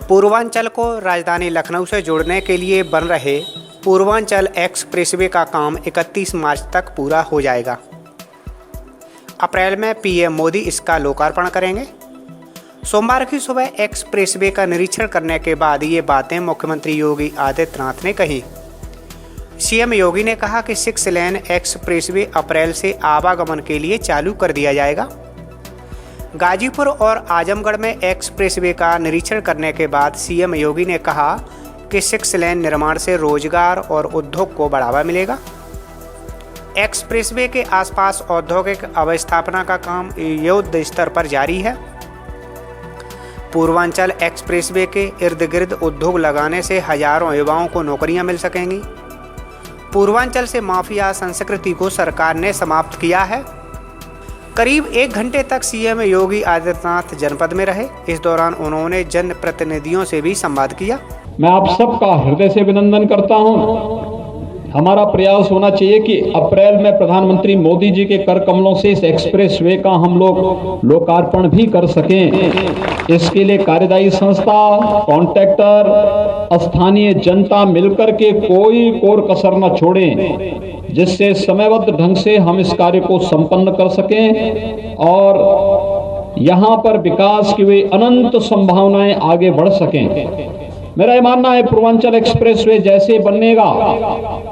पूर्वांचल को राजधानी लखनऊ से जोड़ने के लिए बन रहे पूर्वांचल एक्सप्रेसवे का काम 31 मार्च तक पूरा हो जाएगा। अप्रैल में पीएम मोदी इसका लोकार्पण करेंगे। सोमवार की सुबह एक्सप्रेसवे का निरीक्षण करने के बाद ये बातें मुख्यमंत्री योगी आदित्यनाथ ने कही। सीएम योगी ने कहा कि 6 लेन एक्सप्रेसवे अप्रैल से आवागमन के लिए चालू कर दिया जाएगा। गाजीपुर और आजमगढ़ में एक्सप्रेसवे का निरीक्षण करने के बाद सीएम योगी ने कहा कि 6 लेन निर्माण से रोजगार और उद्योग को बढ़ावा मिलेगा। एक्सप्रेसवे के आसपास औद्योगिक अवस्थापना का काम युद्ध स्तर पर जारी है। पूर्वांचल एक्सप्रेसवे के इर्द गिर्द उद्योग लगाने से हजारों युवाओं को नौकरियां मिल सकेंगी। पूर्वांचल से माफिया संस्कृति को सरकार ने समाप्त किया है। करीब 1 घंटे तक सीएम योगी आदित्यनाथ जनपद में रहे। इस दौरान उन्होंने जनप्रतिनिधियों से भी संवाद किया। मैं आप सबका हृदय से अभिनंदन करता हूं। हमारा प्रयास होना चाहिए कि अप्रैल में प्रधानमंत्री मोदी जी के कर कमलों से इस एक्सप्रेसवे का हम लोग लोकार्पण भी कर सकें। इसके लिए कार्यदायी संस्था, कॉन्ट्रैक्टर, स्थानीय जनता मिलकर के कोई कोर कसर न छोड़ें, जिससे समयबद्ध ढंग से हम इस कार्य को संपन्न कर सकें और यहां पर विकास की वे अनंत संभावनाएं आगे बढ़ सकें। मेरा ये मानना है पूर्वांचल एक्सप्रेसवे जैसे बनेगा,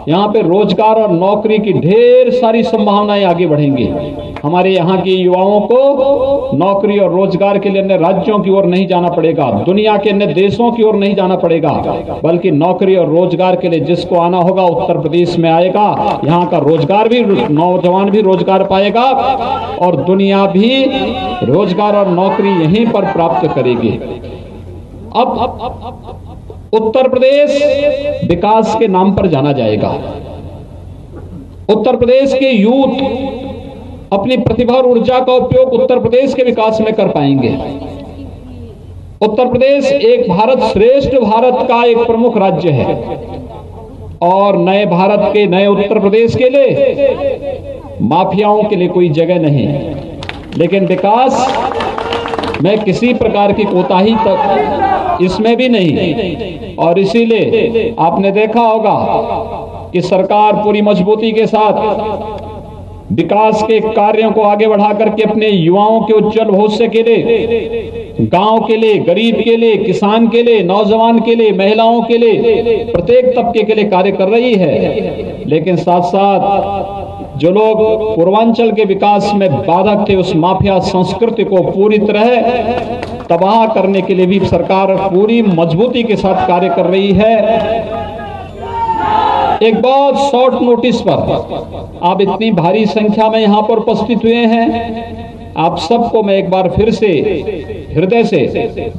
यहाँ पे रोजगार और नौकरी की ढेर सारी संभावनाएं आगे बढ़ेंगी। हमारे यहाँ के युवाओं को नौकरी और रोजगार के लिए अन्य राज्यों की ओर नहीं जाना पड़ेगा, दुनिया के अन्य देशों की ओर नहीं जाना पड़ेगा, बल्कि नौकरी और रोजगार के लिए जिसको आना होगा उत्तर प्रदेश में आएगा। यहाँ का रोजगार भी, नौजवान भी रोजगार पाएगा और दुनिया भी रोजगार और नौकरी यहीं पर प्राप्त करेगी। अब उत्तर प्रदेश विकास के नाम पर जाना जाएगा। उत्तर प्रदेश के यूथ अपनी प्रतिभा और ऊर्जा का उपयोग उत्तर प्रदेश के विकास में कर पाएंगे। उत्तर प्रदेश एक भारत श्रेष्ठ भारत का एक प्रमुख राज्य है और नए भारत के, नए उत्तर प्रदेश के लिए माफियाओं के लिए कोई जगह नहीं, लेकिन विकास में किसी प्रकार की कोताही तक इसमें भी नहीं। और इसीलिए आपने देखा होगा कि सरकार पूरी मजबूती के साथ विकास के कार्यों को आगे बढ़ा करके अपने युवाओं के उज्जवल भविष्य के लिए, गांव के लिए, गरीब के लिए, किसान के लिए, नौजवान के लिए, महिलाओं के लिए, प्रत्येक तबके के लिए कार्य कर रही है। लेकिन साथ साथ जो लोग पूर्वांचल के विकास में बाधक थे, उस माफिया संस्कृति को पूरी तरह तबाह करने के लिए भी सरकार पूरी मजबूती के साथ कार्य कर रही है। एक बहुत शॉर्ट नोटिस पर आप इतनी भारी संख्या में यहां पर उपस्थित हुए हैं, आप सबको मैं एक बार फिर से हृदय से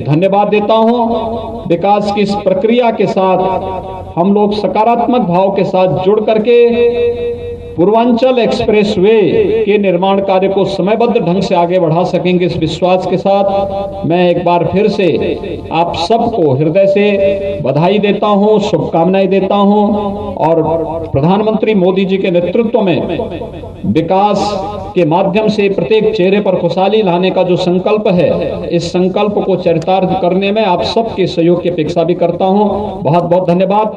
धन्यवाद देता हूं। विकास की इस प्रक्रिया के साथ हम लोग सकारात्मक भाव के साथ जुड़ करके पूर्वांचल एक्सप्रेसवे के निर्माण कार्य को समयबद्ध ढंग से आगे बढ़ा सकेंगे। इस विश्वास के साथ मैं एक बार फिर से आप सबको हृदय से बधाई देता हूं, शुभकामनाएं देता हूं और प्रधानमंत्री मोदी जी के नेतृत्व में विकास के माध्यम से प्रत्येक चेहरे पर खुशहाली लाने का जो संकल्प है, इस संकल्प को चरितार्थ करने में आप सबके सहयोग की अपेक्षा भी करता हूं। बहुत बहुत धन्यवाद।